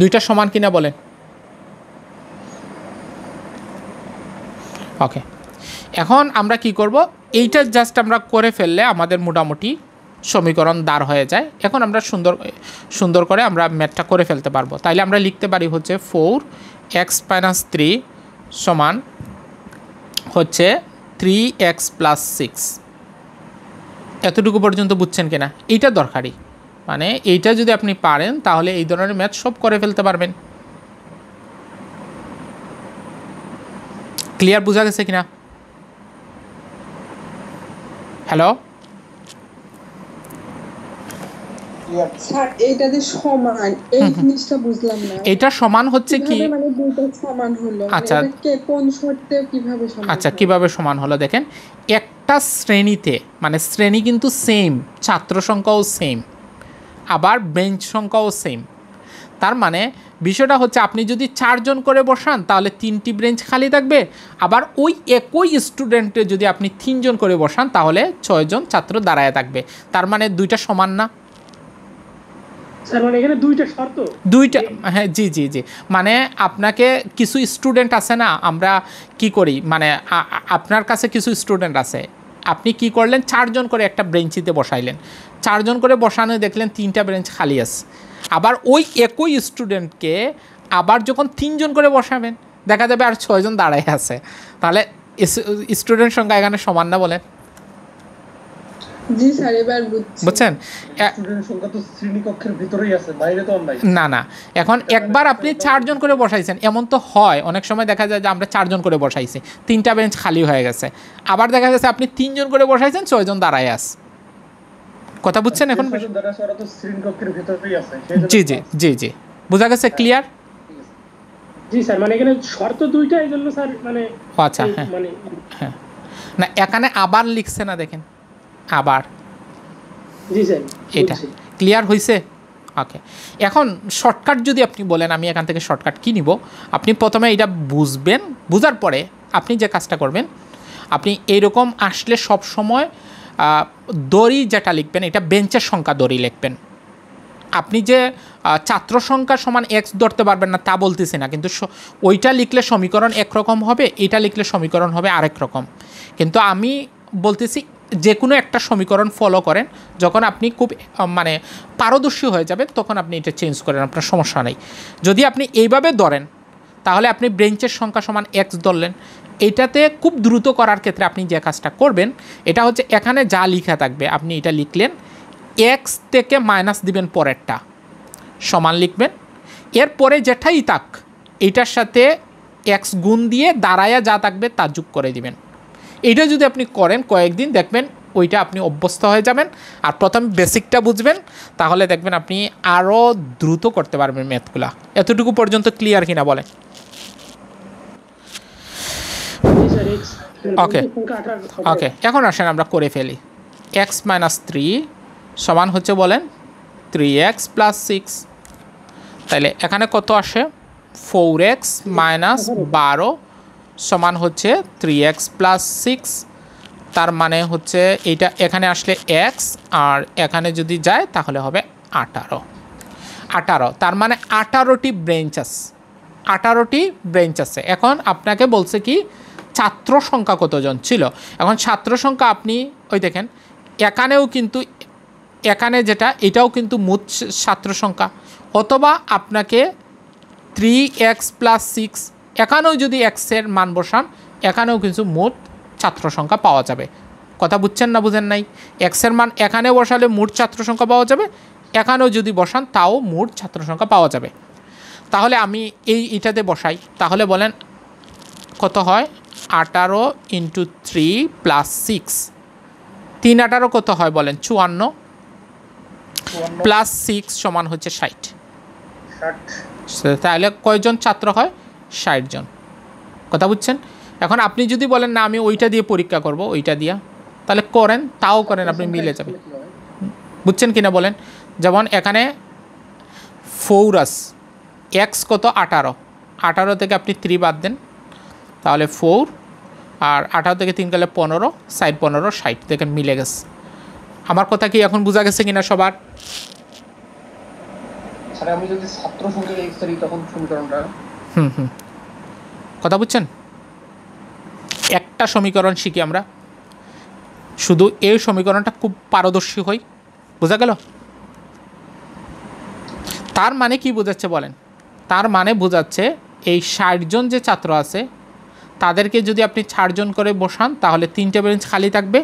দুইটা সমান কিনা বলেন? ওকে, এখন আমরা কি করব, এইটা জাস্ট আমরা করে ফেললে আমাদের মোটামুটি সমীকরণ দাঁড় হয়ে যায়। এখন আমরা সুন্দর করে আমরা ম্যাথটা করে ফেলতে পারবো। তাইলে আমরা লিখতে পারি হচ্ছে 4x - 3 সমান হচ্ছে 3x + 6। এতটুকু পর্যন্ত বুঝছেন কিনা? এইটা দরকারি, মানে এইটা যদি আপনি পারেন তাহলে এই ধরনের ম্যাথ সব করে ফেলতে পারবেন। ক্লিয়ার, বোঝা গেছে কিনা? হ্যালো, স্যার এইটা যে সমান, এই জিনিসটা বুঝলাম না। এটা সমান হচ্ছে কি? কিভাবে মানে দুটো সমান হলো? আচ্ছা, মানে এটা কোন শর্তে কিভাবে সমান? আচ্ছা, কিভাবে সমান হলো দেখেন। একটা শ্রেণীতে, মানে শ্রেণী কিন্তু সেম, ছাত্র সংখ্যাও সেম, আবার বেঞ্চ সংখ্যাও সেম। তার মানে বিষয়টা হচ্ছে আপনি যদি 4 জন করে বসান তাহলে 3টি বেঞ্চ খালি থাকবে, আবার ওই একই স্টুডেন্টে যদি আপনি 3 জন করে বসান তাহলে 6 জন ছাত্র দাঁড়ায় থাকবে। তার মানে দুইটা সমান না? স্যার মানে এখানে দুইটা শর্ত, দুইটা, হ্যাঁ, জি জি জি। মানে আপনাকে কিছু স্টুডেন্ট আছে না, আমরা কি করি, মানে আপনার কাছে কিছু স্টুডেন্ট আছে, আপনি কি করলেন, 4 জন করে একটা বেঞ্চিতে বসাইলেন, 4 জন করে বসানো দেখলেন 3টা বেঞ্চ খালি আছে। আবার ওই একই স্টুডেন্টকে আবার যখন 3 জন করে বসাবেন দেখা যাবে আর 6 জন দাঁড়ায় আছে। তাহলে স্টুডেন্ট সংখ্যা এখানে সমান না বলেন? জি স্যার, এবার বুঝছি। বুঝছেন? স্টুডেন্ট সংখ্যা তো শ্রেণীকক্ষের ভিতরেই আছে, বাইরে তো নাই। না না, এখন একবার আপনি 4 জন করে বসাইছেন, এমন তো হয় অনেক সময় দেখা যায় যে আমরা 4 জন করে বসাইছি, 3টা বেঞ্চ খালি হয়ে গেছে, আবার দেখা গেছে আপনি 3 জন করে বসাইছেন, 6 জন দাঁড়ায় আছে। কথা বুঝছেন এখন? জি জি জি জি, বোঝা গেছে? ক্লিয়ার? জি স্যার, মানে এখানে শর্ত দুইটা, এই জন্য স্যার মানে আচ্ছা, হ্যাঁ হ্যাঁ, না এখানে আবার লিখছে না, দেখেন আবার। জি স্যার, এটা ক্লিয়ার হয়েছে? ওকে, এখন শর্টকাট যদি আপনি বলেন, আমি এখান থেকে শর্টকাট কী নিব, আপনি প্রথমে এটা বুঝবেন, বুঝার পরে আপনি যে কাজটা করবেন, আপনি এইরকম আসলে সব সময় দড়ি যেটা লিখবেন এটা বেঞ্চের সংখ্যা দড়ি লিখবেন। আপনি যে ছাত্র সংখ্যা সমান x ধরতে পারবেন না তা বলতেছি না, কিন্তু ওইটা লিখলে সমীকরণ একরকম হবে, এটা লিখলে সমীকরণ হবে আরেক রকম। কিন্তু আমি বলতেছি যে কোনো একটা সমীকরণ ফলো করেন, যখন আপনি খুব মানে পারদর্শী হয়ে যাবেন তখন আপনি এটা চেঞ্জ করেন, আপনার সমস্যা নেই। যদি আপনি এইভাবে ধরেন তাহলে আপনি বেঞ্চের সংখ্যা সমান x ধরলেন। এটাতে খুব দ্রুত করার ক্ষেত্রে আপনি যে কাজটা করবেন, এটা হচ্ছে এখানে যা লেখা থাকবে আপনি এটা লিখলেন, x থেকে মাইনাস দিবেন, পরেরটা সমান লিখবেন, এরপরে যেটাই থাক এইটার সাথে x গুণ দিয়ে দাঁড়ায়া যা থাকবে তা যোগ করে দিবেন। এইটা যদি আপনি করেন কয়েকদিন দেখবেন ওইটা আপনি অভ্যস্ত হয়ে যাবেন। আর প্রথম বেসিকটা বুঝবেন, তাহলে দেখবেন আপনি আরও দ্রুত করতে পারবেন ম্যাথগুলা। এতটুকু পর্যন্ত ক্লিয়ার কিনা বলেন? ওকে ওকে, এখন আসেন আমরা করে ফেলি। x - 3 সমান হচ্ছে বলেন 3x + 6। তাইলে এখানে কত আসে? 4x - 12 সমান হচ্ছে 3x + 6। তার মানে হচ্ছে এইটা এখানে আসলে x, আর এখানে যদি যায় তাহলে হবে 18। তার মানে 18টি ব্রেঞ্চ আছে, 18টি ব্রেঞ্চ আছে। এখন আপনাকে বলছে কি ছাত্র সংখ্যা কতজন ছিল। এখন ছাত্র সংখ্যা আপনি ওই দেখেন এখানেও কিন্তু, এখানে যেটা এটাও কিন্তু মোট ছাত্র সংখ্যা, অথবা আপনাকে 3x + 6 এখানেও যদি x-এর মান বসান এখানেও কিন্তু মোট ছাত্র সংখ্যা পাওয়া যাবে। কথা বুঝছেন না বুঝেন নাই? x-এর মান এখানে বসালে মোট ছাত্র সংখ্যা পাওয়া যাবে, এখানেও যদি বসান তাও মোট ছাত্র সংখ্যা পাওয়া যাবে। তাহলে আমি এইটাতে বসাই, তাহলে বলেন কত হয়? 18 × 3 + 6, 3 18 কত হয় বলেন? 54 + 6 সমান হচ্ছে 60। তাহলে কয়জন ছাত্র হয়? 60 জন। কথা বুঝছেন? এখন আপনি যদি বলেন না আমি ওইটা দিয়ে পরীক্ষা করব, ওইটা দিয়া, তাহলে করেন, তাও করেন, আপনি মিলে যাবে। বুঝছেন কিনা বলেন? যেমন এখানে 4 আছে, এক্স কত 18, 18 থেকে আপনি 3 বাদ দেন, তাহলে 4, আর 18 থেকে 3 গেলে 15, 60 15 60, দেখেন মিলে গেছে। আমার কথা কি এখন বোঝা গেছে কিনা সবার? স্যার আমি যদি ছাত্র সংখ্যা এক্স ধরি তখন সমীকরণটা কথা বুঝছেন? একটা সমীকরণ শিখি আমরা, শুধু এই সমীকরণটা খুব পারদর্শী হই, বোঝা গেল? তার মানে কি বোঝাচ্ছে বলেন? তার মানে বোঝাচ্ছে এই 60 জন যে ছাত্র আছে তাদেরকে যদি আপনি 4 জন করে বসান তাহলে 3টে বেঞ্চ খালি থাকবে,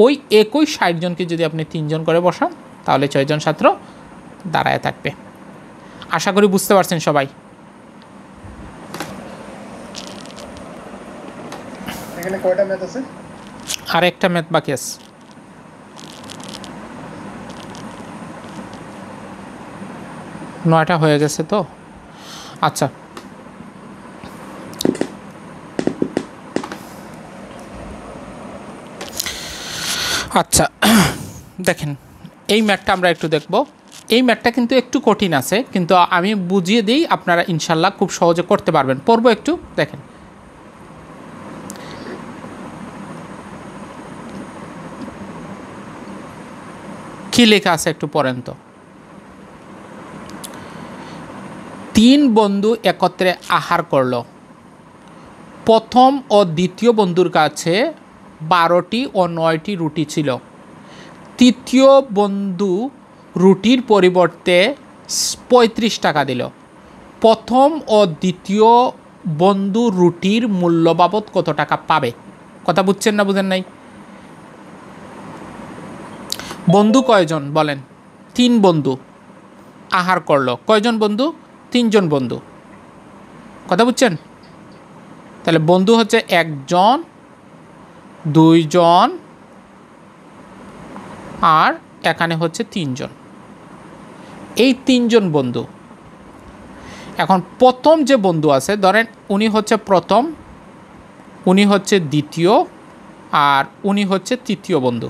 ওই একই 60 জনকে যদি আপনি 3 জন করে বসান তাহলে 6 জন ছাত্র দাঁড়ায় থাকবে। আশা করি বুঝতে পারছেন সবাই। এখানে কয়টা ম্যাথ আছে? আর একটা ম্যাথ বাকি আছে। নয়টা হয়ে গেছে তো। আচ্ছা, আচ্ছা দেখেন এই ম্যাথটা আমরা একটু দেখব। এই ম্যাথটা কিন্তু একটু কঠিন আছে, কিন্তু আমি বুঝিয়ে দিই, আপনারা ইনশাল্লাহ খুব সহজে করতে পারবেন। পড়ব একটু, দেখেন কি লেখা আছে একটু পড়েন তো। 3 বন্ধু একত্রে আহার করলো। প্রথম ও দ্বিতীয় বন্ধুর কাছে 12টি ও 9টি রুটি ছিল। তৃতীয় বন্ধু রুটির পরিবর্তে 35 টাকা দিল। প্রথম ও দ্বিতীয় বন্ধু রুটির মূল্য বাবদ কত টাকা পাবে? কথা বুঝছেন না বুঝেন নাই? বন্ধু কয়জন বলেন? 3 বন্ধু আহার করলো। কয়জন বন্ধু? 3 জন বন্ধু। কথা বুঝছেন? তাহলে বন্ধু হচ্ছে 1 জন, 2 জন, আর এখানে হচ্ছে 3 জন। এই 3 জন বন্ধু। এখন প্রথম যে বন্ধু আছে, ধরেন উনি হচ্ছে প্রথম, উনি হচ্ছে দ্বিতীয়, আর উনি হচ্ছে তৃতীয় বন্ধু।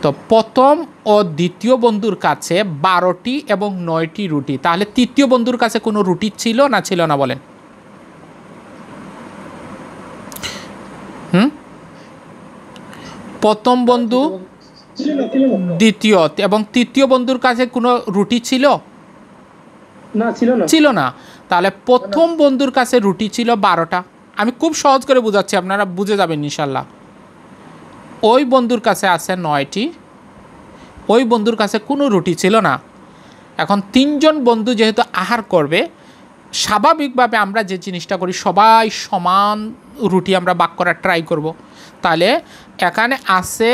তো প্রথম ও দ্বিতীয় বন্ধুর কাছে 12টি এবং 9টি রুটি। তাহলে তৃতীয় বন্ধুর কাছে কোনো রুটি ছিল না ছিল না বলেন? প্রথম বন্ধু, দ্বিতীয় এবং তৃতীয় বন্ধুর কাছে কোনো রুটি ছিল না, ছিল না। ছিল না। তাহলে প্রথম বন্ধুর কাছে রুটি ছিল 12টা। আমি খুব সহজ করে বোঝাচ্ছি, আপনারা বুঝে যাবেন ইনশাল্লাহ। ওই বন্ধুর কাছে আছে 9টি, ওই বন্ধুর কাছে কোনো রুটি ছিল না। এখন 3 জন বন্ধু যেহেতু আহার করবে, স্বাভাবিকভাবে আমরা যে জিনিসটা করি সবাই সমান রুটি আমরা ভাগ করার ট্রাই করব। তাহলে এখানে আছে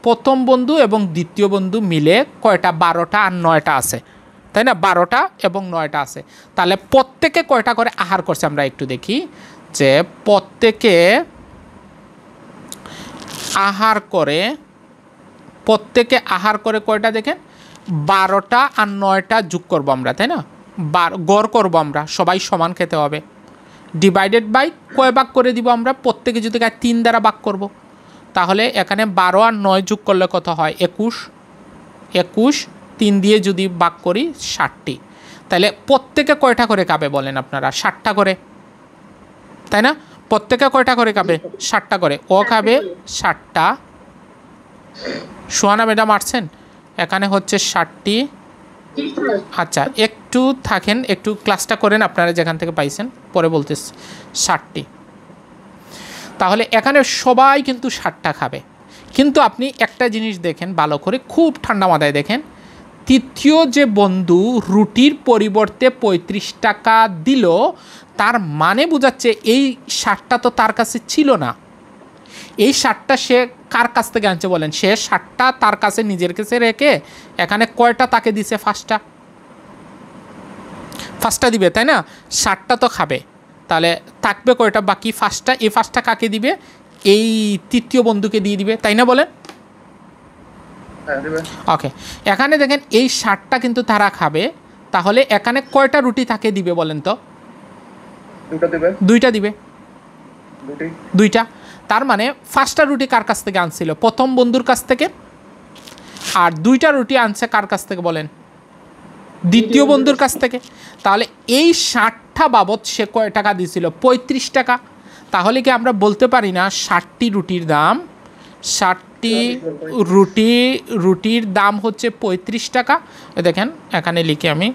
প্রথম বন্ধু এবং দ্বিতীয় বন্ধু মিলে কয়টা? 12টা আর 9টা আছে, তাই না? 12টা এবং 9টা আছে। তাহলে প্রত্যেকে কয়টা করে আহার করছে আমরা একটু দেখি, যে প্রত্যেকে আহার করে, প্রত্যেকে আহার করে কয়টা দেখেন? 12টা আর 9টা যোগ করবো আমরা, তাই না? গড় করবো আমরা, সবাই সমান খেতে হবে। ডিভাইডেড বাই কয় ভাগ করে দিব আমরা? প্রত্যেকে যদি 3 দ্বারা ভাগ করব, তাহলে এখানে 12 আর 9 যোগ করলে কত হয়? 21। 21 3 দিয়ে যদি ভাগ করি 60টি। তাহলে প্রত্যেকে কয়টা করে খাবে বলেন আপনারা? 60টা করে, তাই না? প্রত্যেকে কয়টা করে খাবে? 60টা করে। ও খাবে 60টা। সোহানা ম্যাডাম আসছেন? এখানে হচ্ছে 60টি। আচ্ছা একটু থাকেন, একটু ক্লাসটা করেন আপনারা যেখান থেকে পাইছেন, পরে বলতেছি। 60টি। তাহলে এখানে সবাই কিন্তু 60টা খাবে। কিন্তু আপনি একটা জিনিস দেখেন ভালো করে, খুব ঠান্ডা মাথায় দেখেন, তৃতীয় যে বন্ধু রুটির পরিবর্তে 35 টাকা দিল, তার মানে বোঝাচ্ছে এই 60টা তো তার কাছে ছিল না। এই 60টা সে কার কাছ থেকে আনছে বলেন? সে 60টা তার কাছে নিজের কাছে রেখে এখানে কয়টা তাকে দিছে? 5টা দিবে, তাই না? 60টা তো খাবে, তাহলে থাকবে কয়টা বাকি? 5টা। এই 5টা কাকে দিবে? এই তৃতীয় বন্ধুকে দিয়ে দিবে, তাই না বলেন? ওকে, এখানে দেখেন এই 60টা কিন্তু তারা খাবে, তাহলে এখানে কয়টা রুটি তাকে দিবে বলেন তো? 2টা দিবে। 2টা। তার মানে 5টা রুটি কার কাছ থেকে আনছিল? প্রথম বন্ধুর কাছ থেকে। আর 2টা রুটি আনছে কার কাছ থেকে বলেন? দ্বিতীয় বন্ধুর কাছ থেকে। তাহলে এই 60টা বাবদ সে কয় টাকা দিয়েছিল? 35 টাকা। তাহলে কি আমরা বলতে পারি না 60টি রুটির দাম, 60টি রুটির দাম হচ্ছে 35 টাকা? দেখেন এখানে লিখি আমি,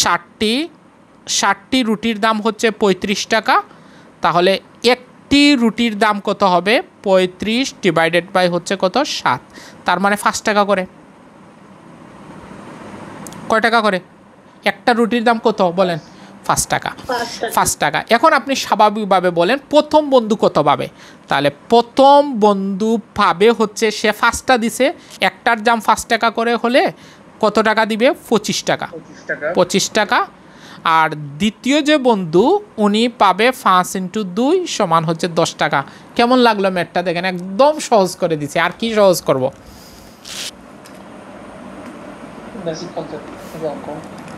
60টি রুটির দাম হচ্ছে 35 টাকা। তাহলে একটি রুটির দাম কত হবে? 35 ডিভাইডেড বাই হচ্ছে কত? 7। তার মানে 5 টাকা করে। কয় টাকা করে? একটা রুটির দাম কত বলেন? 5 টাকা। 5 টাকা। এখন আপনি স্বাভাবিকভাবে বলেন প্রথম বন্ধু কত পাবে? তাহলে প্রথম বন্ধু পাবে হচ্ছে, সে 5টা দিছে, একটার দাম 5 টাকা করে হলে কত টাকা দিবে? 25 টাকা। 25 টাকা। আর দ্বিতীয় যে বন্ধু উনি পাবে 5 × 2 সমান হচ্ছে 10 টাকা। কেমন লাগলো ম্যাথটা? দেখেন একদম সহজ করে দিছে। আর কি সহজ করব?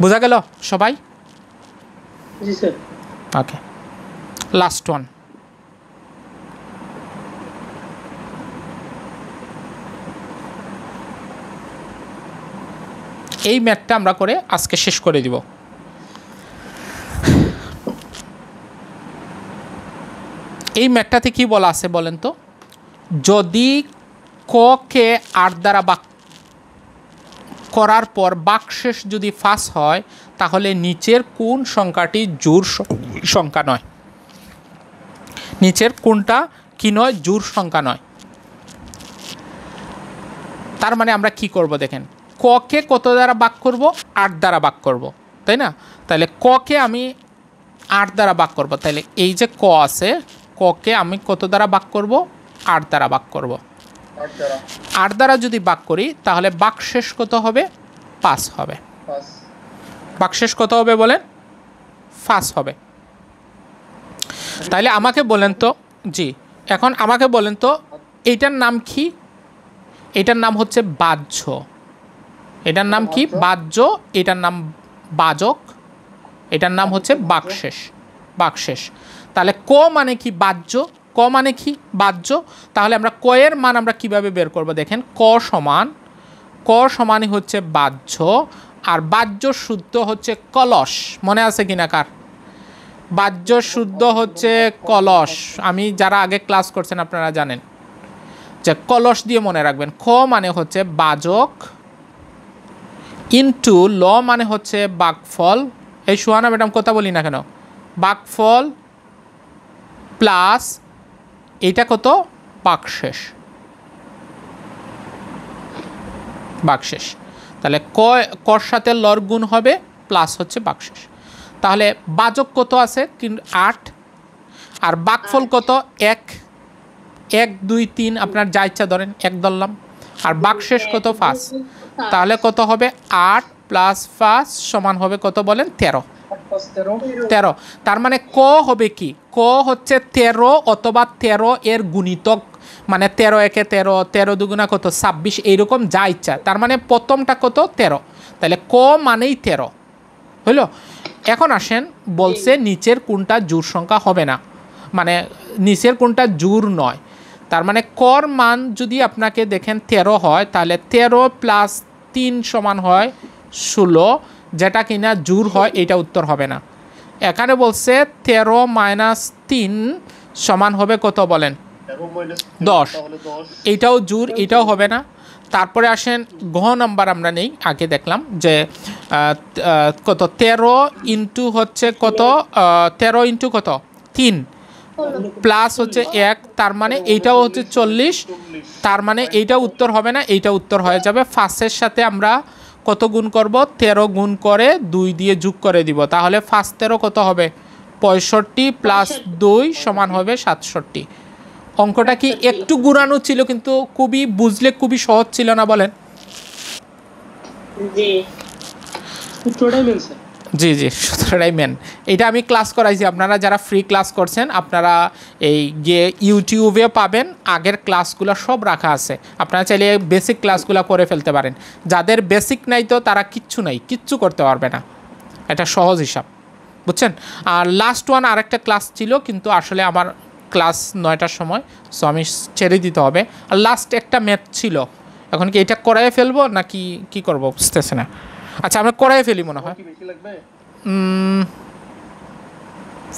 বোঝা গেল সবাই? জি স্যার। ওকে, লাস্ট ওয়ান। এই ম্যাথটা আমরা করে আজকে শেষ করে দিব। এই ম্যাথটাতে কি বলা আছে বলেন তো? যদি ক কে 8 দ্বারা ভাগ করার পর বাকশেষ যদি 5 হয়, তাহলে নিচের কোন সংখ্যাটি জোড় সংখ্যা নয়? নিচের কোনটা কি নয়? জোড় সংখ্যা নয়। তার মানে আমরা কি করব দেখেন, ক কে কত দ্বারা ভাগ করব? 8 দ্বারা ভাগ করব, তাই না? তাহলে ক কে আমি 8 দ্বারা ভাগ করব। তাহলে এই যে ক আছে, ক কে আমি কত দ্বারা ভাগ করব? 8 দ্বারা ভাগ করব। 8 দ্বারা যদি ভাগ করি তাহলে বাকশেষ কত হবে? 5 হবে। বাকশেষ কত হবে বলেন? 5 হবে। তাইলে আমাকে বলেন তো, জি এখন আমাকে বলেন তো এইটার নাম কি? এটার নাম হচ্ছে বাহ্য। এটার নাম কি? বাহ্য। এটার নাম বাজক। এটার নাম হচ্ছে বাকশেষ। বাকশেষ। তাহলে ক মানে কি? বাহ্য। ক মানে কি? বাহ্য। তাহলে আমরা ক এর মান আমরা কিভাবে বের করব দেখেন, ক সমানই হচ্ছে বাহ্য। আর বাহ্য শুদ্ধ হচ্ছে কলস। মনে আছে কিনা কার? বাহ্য শুদ্ধ হচ্ছে কলস। আমি যারা আগে ক্লাস করছেন আপনারা জানেন যে কলস দিয়ে মনে রাখবেন। খ মানে হচ্ছে বাজক, ইনটু ল মানে হচ্ছে বাকফল। এই সুহানা ম্যাডাম কথা বলি না কেন? বাকফল প্লাস এইটা কত? বাকশেষ। বাকশেষ। তাহলে কর সাথে লর গুণ হবে, প্লাস হচ্ছে বাকশেষ। তাহলে বাজক কত আছে? 8। আর বাকফল কত? 1। 1 2 3 আপনার যা ইচ্ছা ধরেন, 1 ধরলাম। আর বাকশেষ কত? 5। তাহলে কত হবে? 8 + 5 সমান হবে কত বলেন? 13। 13। তার মানে ক হবে কি? ক হচ্ছে 13 অথবা 13 এর গুণিতক, মানে 13 একে 13, 13 দুগুণা কত? 26, এইরকম যা ইচ্ছা। তার মানে প্রথমটা কত? 13। তাহলে ক মানেই 13 হলো। এখন আসেন, বলছে নিচের কোনটা জোড় সংখ্যা হবে না, মানে নিচের কোনটা জোড় নয়। তার মানে কর মান যদি আপনাকে দেখেন 13 হয়, তাহলে 13 + 3 সমান হয় 16, যেটা কিনা জোড় হয়, এটা উত্তর হবে না। এখানে বলছে 13 - 3 সমান হবে কত বলেন? 10। এইটাও জোড়, এটাও হবে না। তারপরে আসেন ঘ নাম্বার আমরা নেই। আগে দেখলাম যে কত 13 ইন্টু হচ্ছে কত 13 ইন্টু কত 3 প্লাস হচ্ছে 1, তার মানে এইটাও হচ্ছে 40। তার মানে এইটা উত্তর হবে না, এইটা উত্তর হয়ে যাবে। ফার্স্টের সাথে আমরা কত গুণ করব? 13 গুণ করে 2 দিয়ে যোগ করে দিব। তাহলে 5 13 কত হবে? 65 প্লাস 2 সমান হবে 67। অঙ্কটা কি একটু গুণানো ছিল, কিন্তু খুবই বুঝলে খুবই সহজ ছিল না বলেন? জি জি, সূত্রটাই মেন। এটা আমি ক্লাস করাইছি, আপনারা যারা ফ্রি ক্লাস করছেন আপনারা এই গিয়ে ইউটিউবে পাবেন, আগের ক্লাসগুলো সব রাখা আছে। আপনারা চাইলে বেসিক ক্লাসগুলো করে ফেলতে পারেন। যাদের বেসিক নাই তো তারা কিচ্ছু করতে পারবে না। এটা সহজ হিসাব, বুঝছেন? আর লাস্ট ওয়ান আরেকটা ক্লাস ছিল, কিন্তু আসলে আমার ক্লাস 9টার সময়, সো আমি ছেড়ে দিতে হবে। আর লাস্ট একটা ম্যাথ ছিল, এখন কি এটা করাই ফেলবো নাকি কি করবো বুঝতেছে না। আচ্ছা আমরা করাই ফেলি মনে হয়। কি বেশি লাগবে?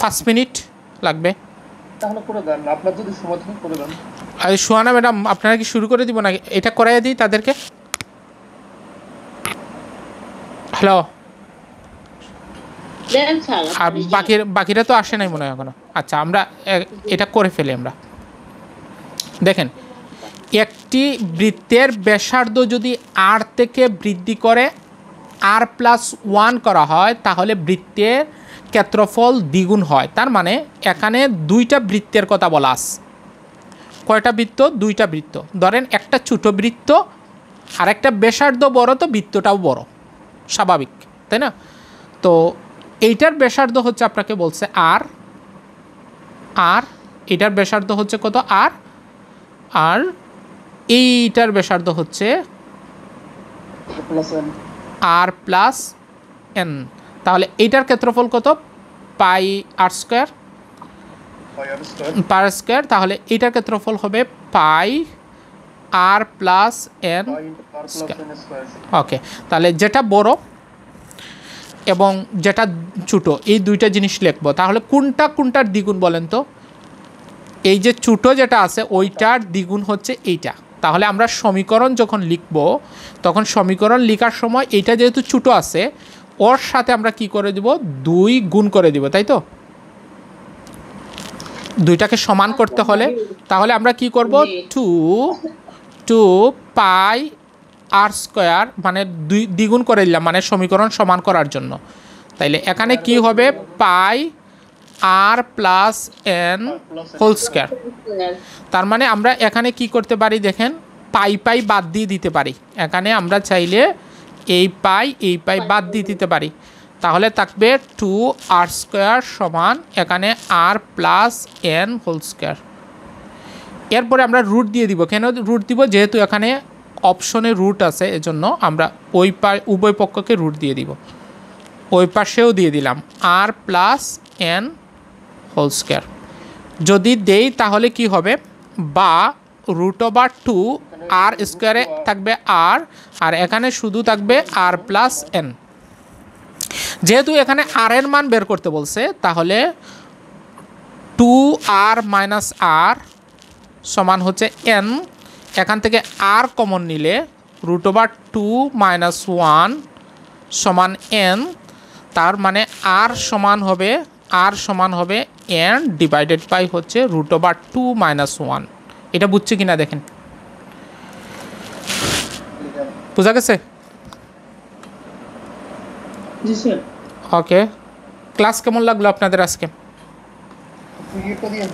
5 মিনিট লাগবে। তাহলে করে দেন, আপনার যদি সময় থাকে করে দেন। আর সোহানা ম্যাডাম আপনারা কি শুরু করে দিব নাকি? এটা করাই দিই তাদেরকে। হ্যালো, দেন স্যার আর বাকিরা তো আসে নাই মনে হয় এখনো। আচ্ছা আমরা এটা করে ফেলি আমরা। দেখেন, একটি বৃত্তের ব্যাসার্ধ যদি আর থেকে বৃদ্ধি করে r+1 করা হয় তাহলে বৃত্তের ক্ষেত্রফল দ্বিগুণ হয়। তার মানে এখানে দুইটা বৃত্তের কথা বলা আছে। কয়টা বৃত্ত? দুইটা বৃত্ত। ধরেন একটা ছোট বৃত্ত আর একটা ব্যাসার্ধ বড়, তো বৃত্তটাও বড়, স্বাভাবিক তাই না? তো এইটার ব্যাসার্ধ হচ্ছে আপনাকে বলছে আর এটার ব্যাসার্ধ হচ্ছে কত? আর এইটার ব্যাসার্ধ হচ্ছে r+n। তাহলে এইটার ক্ষেত্রফল কত? পাই r স্কয়ার পার স্কয়ার। তাহলে এইটার ক্ষেত্রফল হবে পাই r+n স্কয়ার। ওকে, তাহলে যেটা বড় এবং যেটা ছোটো এই দুইটা জিনিস লিখবো। তাহলে কোনটার দ্বিগুণ বলেন তো? এই যে ছোটো যেটা আছে ওইটার দ্বিগুণ হচ্ছে এইটা। তাহলে আমরা সমীকরণ যখন লিখব তখন সমীকরণ লেখার সময় এইটা যেহেতু ছোটো আছে ওর সাথে আমরা কি করে দিব? 2 গুণ করে দিব, তাই তো? দুইটাকে সমান করতে হলে তাহলে আমরা কি করব? 2 পাই r স্কয়ার, মানে দ্বিগুণ করে দিলাম, মানে সমীকরণ সমান করার জন্য। তাইলে এখানে কি হবে? পাই r+n হোল স্কয়ার। তার মানে আমরা এখানে কি করতে পারি দেখেন, পাই বাদ দিয়ে দিতে পারি। এখানে আমরা চাইলে এই পাই বাদ দিয়ে দিতে পারি। তাহলে থাকবে 2r স্কয়ার সমান এখানে r+n হোল স্কয়ার। এরপরে আমরা রুট দিয়ে দিব। কেন রুট দিব? যেহেতু এখানে অপশনে রুট আছে এজন্য আমরা উভয় পক্ষকে রুট দিয়ে দিব। ওই পাশেও দিয়ে দিলাম r+n হোল স্কয়ার। যদি দেই তাহলে কি হবে? বা √2 r স্কয়ারে থাকবে আর এখানে শুধু থাকবে r+n। যেহেতু এখানে r এর মান বের করতে বলছে তাহলে 2r - r সমান হচ্ছে n। এখান থেকে r কমন নিলে √2 - 1 সমান n। তার মানে r সমান হবে n ডিভাইডেড বাই হচ্ছে √2 - 1। এটা বুঝছে কিনা দেখেন, বোঝা গেছে? জি স্যার। ওকে, ক্লাস কেমন লাগলো আপনাদের আজকে? ভিডিওটা দিয়ে